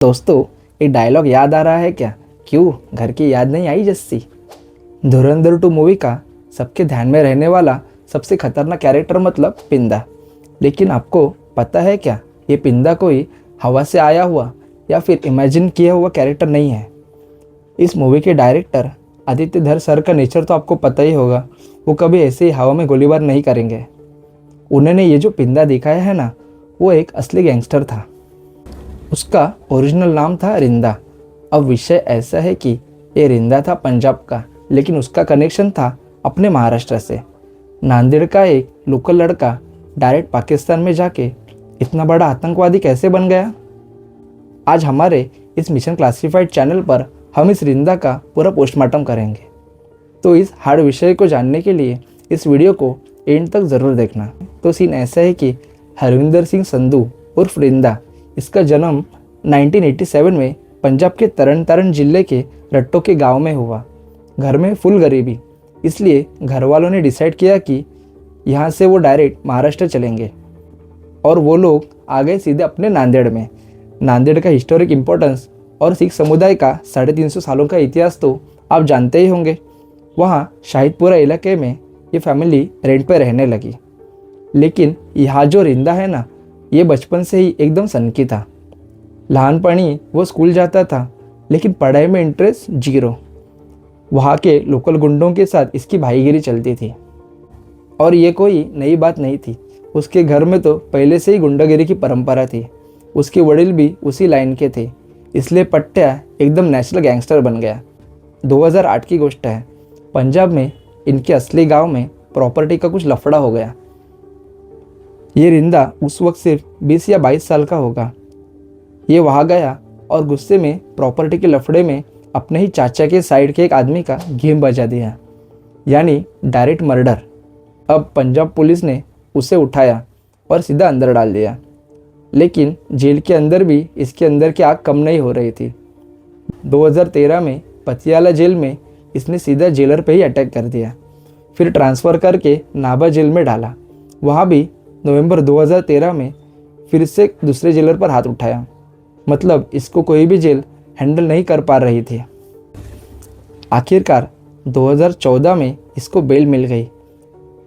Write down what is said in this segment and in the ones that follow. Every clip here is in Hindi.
दोस्तों, एक डायलॉग याद आ रहा है क्या? क्यों घर की याद नहीं आई जस्सी? धुरंधर 2 मूवी का सबके ध्यान में रहने वाला सबसे खतरनाक कैरेक्टर मतलब पिंदा। लेकिन आपको पता है क्या, ये पिंदा कोई हवा से आया हुआ या फिर इमेजिन किया हुआ कैरेक्टर नहीं है। इस मूवी के डायरेक्टर आदित्य धर सर का नेचर तो आपको पता ही होगा। वो कभी ऐसे ही हवा में गोलीबार नहीं करेंगे। उन्होंने ये जो पिंदा दिखाया है ना, वो एक असली गैंगस्टर था। उसका ओरिजिनल नाम था रिंदा। अब विषय ऐसा है कि ये रिंदा था पंजाब का, लेकिन उसका कनेक्शन था अपने महाराष्ट्र से। नांदेड़ का एक लोकल लड़का डायरेक्ट पाकिस्तान में जाके इतना बड़ा आतंकवादी कैसे बन गया? आज हमारे इस मिशन क्लासिफाइड चैनल पर हम इस रिंदा का पूरा पोस्टमार्टम करेंगे। तो इस हार्ड विषय को जानने के लिए इस वीडियो को एंड तक ज़रूर देखना। तो सीन ऐसा है कि हरविंदर सिंह संधू उर्फ रिंदा, इसका जन्म 1987 में पंजाब के तरन तारण जिले के रट्टो के गांव में हुआ। घर में फुल गरीबी, इसलिए घर वालों ने डिसाइड किया कि यहाँ से वो डायरेक्ट महाराष्ट्र चलेंगे और वो लोग आ गए सीधे अपने नांदेड़ में। नांदेड़ का हिस्टोरिक इम्पोर्टेंस और सिख समुदाय का 350 सालों का इतिहास तो आप जानते ही होंगे। वहाँ शाहिदपुरा इलाके में ये फैमिली रेंट पर रहने लगी। लेकिन यहाँ जो रिंदा है ना, ये बचपन से ही एकदम सनकी था। लहानपणी वो स्कूल जाता था, लेकिन पढ़ाई में इंटरेस्ट जीरो। वहाँ के लोकल गुंडों के साथ इसकी भाईगिरी चलती थी और ये कोई नई बात नहीं थी। उसके घर में तो पहले से ही गुंडागिरी की परंपरा थी। उसके वडील भी उसी लाइन के थे, इसलिए पट्ट्या एकदम नेशनल गैंगस्टर बन गया। 2008 की गोष्ट है। पंजाब में इनके असली गांव में प्रॉपर्टी का कुछ लफड़ा हो गया। ये रिंदा उस वक्त सिर्फ 20 या 22 साल का होगा। ये वहाँ गया और गुस्से में प्रॉपर्टी के लफड़े में अपने ही चाचा के साइड के एक आदमी का गेम बजा दिया, यानी डायरेक्ट मर्डर। अब पंजाब पुलिस ने उसे उठाया और सीधा अंदर डाल दिया। लेकिन जेल के अंदर भी इसके अंदर की आग कम नहीं हो रही थी। 2013 में पतियाला जेल में इसने सीधा जेलर पे ही अटैक कर दिया, फिर ट्रांसफ़र करके नाभा जेल में डाला। वहाँ भी नवंबर 2013 में फिर से दूसरे जेलर पर हाथ उठाया। मतलब इसको कोई भी जेल हैंडल नहीं कर पा रही थी। आखिरकार 2014 में इसको बेल मिल गई,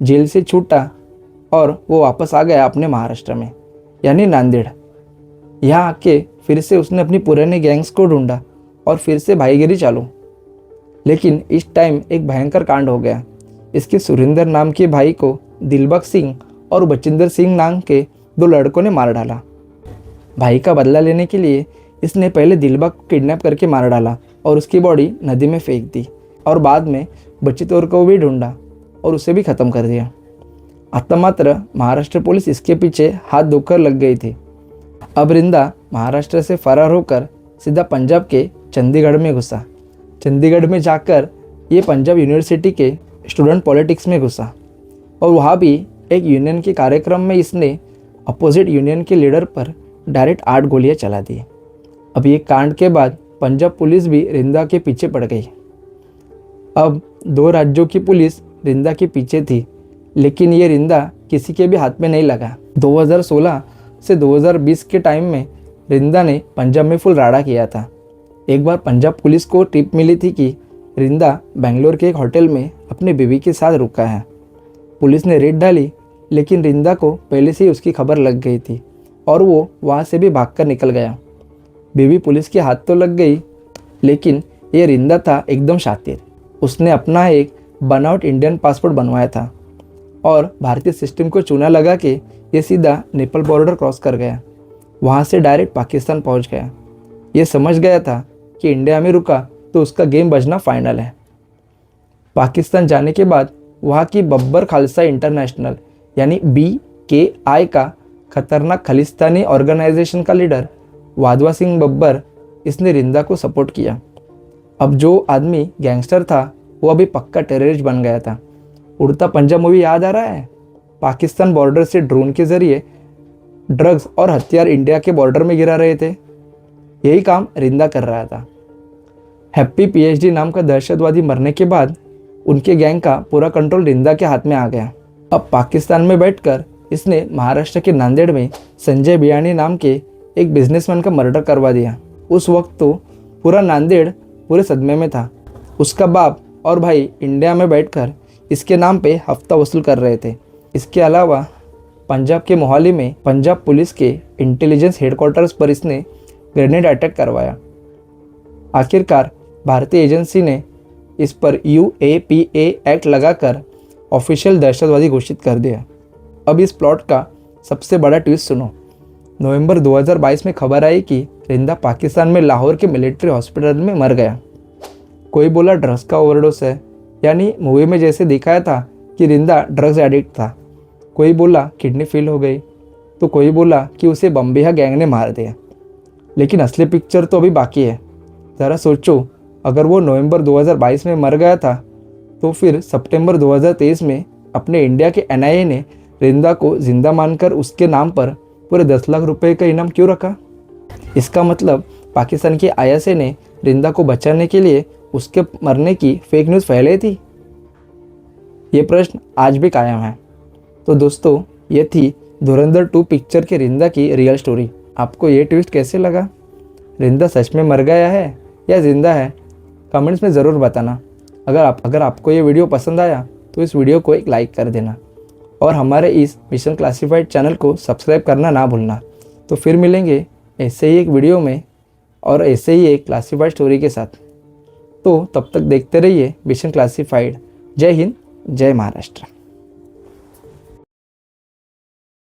जेल से छूटा और वो वापस आ गया अपने महाराष्ट्र में, यानी नांदेड़। यहाँ आके फिर से उसने अपनी पुराने गैंग्स को ढूंढा और फिर से भाईगिरी चालू। लेकिन इस टाइम एक भयंकर कांड हो गया। इसके सुरिंदर नाम के भाई को दिलबाग सिंह और बचिंदर सिंह नाम के 2 लड़कों ने मार डाला। भाई का बदला लेने के लिए इसने पहले दिलबाग को किडनैप करके मार डाला और उसकी बॉडी नदी में फेंक दी, और बाद में बचितौर को भी ढूंढा और उसे भी ख़त्म कर दिया। आता मात्र महाराष्ट्र पुलिस इसके पीछे हाथ धोकर लग गई थी। अब रिंदा महाराष्ट्र से फरार होकर सीधा पंजाब के चंडीगढ़ में घुसा। चंडीगढ़ में जाकर ये पंजाब यूनिवर्सिटी के स्टूडेंट पॉलिटिक्स में घुसा और वहाँ भी एक यूनियन के कार्यक्रम में इसने अपोजिट यूनियन के लीडर पर डायरेक्ट 8 गोलियां चला दी। अब ये कांड के बाद पंजाब पुलिस भी रिंदा के पीछे पड़ गई। अब 2 राज्यों की पुलिस रिंदा के पीछे थी, लेकिन ये रिंदा किसी के भी हाथ में नहीं लगा। 2016 से 2020 के टाइम में रिंदा ने पंजाब में फुल राड़ा किया था। एक बार पंजाब पुलिस को टिप मिली थी कि रिंदा बेंगलोर के एक होटल में अपनी बीवी के साथ रुका है। पुलिस ने रेड डाली, लेकिन रिंदा को पहले से ही उसकी खबर लग गई थी और वो वहाँ से भी भागकर निकल गया। बीवी पुलिस के हाथ तो लग गई, लेकिन ये रिंदा था एकदम शातिर। उसने अपना एक बनावट इंडियन पासपोर्ट बनवाया था और भारतीय सिस्टम को चूना लगा के ये सीधा नेपाल बॉर्डर क्रॉस कर गया। वहाँ से डायरेक्ट पाकिस्तान पहुँच गया। ये समझ गया था कि इंडिया में रुका तो उसका गेम बजना फाइनल है। पाकिस्तान जाने के बाद वहाँ की बब्बर खालसा इंटरनेशनल यानी BKI का खतरनाक खालिस्तानी ऑर्गेनाइजेशन का लीडर वाधवा सिंह बब्बर, इसने रिंदा को सपोर्ट किया। अब जो आदमी गैंगस्टर था वो अभी पक्का टेररिस्ट बन गया था। उड़ता पंजाब मूवी याद आ रहा है? पाकिस्तान बॉर्डर से ड्रोन के जरिए ड्रग्स और हथियार इंडिया के बॉर्डर में गिरा रहे थे। यही काम रिंदा कर रहा था। हैप्पी PhD नाम का दहशतवादी मरने के बाद उनके गैंग का पूरा कंट्रोल रिंदा के हाथ में आ गया। अब पाकिस्तान में बैठकर इसने महाराष्ट्र के नांदेड़ में संजय बियाणी नाम के एक बिजनेसमैन का मर्डर करवा दिया। उस वक्त तो पूरा नांदेड़ पूरे सदमे में था। उसका बाप और भाई इंडिया में बैठकर इसके नाम पे हफ्ता वसूल कर रहे थे। इसके अलावा पंजाब के मोहाली में पंजाब पुलिस के इंटेलिजेंस हेडक्वार्टर्स पर इसने ग्रेनेड अटैक करवाया। आखिरकार भारतीय एजेंसी ने इस पर UAPA एक्ट लगाकर ऑफिशियल दहशतवादी घोषित कर दिया। अब इस प्लॉट का सबसे बड़ा ट्विस्ट सुनो। नवंबर 2022 में खबर आई कि रिंदा पाकिस्तान में लाहौर के मिलिट्री हॉस्पिटल में मर गया। कोई बोला ड्रग्स का ओवरडोज है, यानी मूवी में जैसे दिखाया था कि रिंदा ड्रग्स एडिक्ट था। कोई बोला किडनी फेल हो गई, तो कोई बोला कि उसे बम्बेहा गैंग ने मार दिया। लेकिन असली पिक्चर तो अभी बाकी है। ज़रा सोचो, अगर वो नवंबर 2022 में मर गया था तो फिर सितंबर 2023 में अपने इंडिया के NIA ने रिंदा को जिंदा मानकर उसके नाम पर पूरे 10 लाख रुपए का इनाम क्यों रखा? इसका मतलब पाकिस्तान की ISA ने रिंदा को बचाने के लिए उसके मरने की फेक न्यूज़ फैलाई थी। ये प्रश्न आज भी कायम है। तो दोस्तों, ये थी धुरंधर 2 पिक्चर के रिंदा की रियल स्टोरी। आपको ये ट्विस्ट कैसे लगा? रिंदा सच में मर गया है या जिंदा है? कमेंट्स में ज़रूर बताना। अगर आपको ये वीडियो पसंद आया तो इस वीडियो को एक लाइक कर देना और हमारे इस मिशन क्लासिफाइड चैनल को सब्सक्राइब करना ना भूलना। तो फिर मिलेंगे ऐसे ही एक वीडियो में और ऐसे ही एक क्लासिफाइड स्टोरी के साथ। तो तब तक देखते रहिए मिशन क्लासिफाइड। जय हिंद, जय महाराष्ट्र।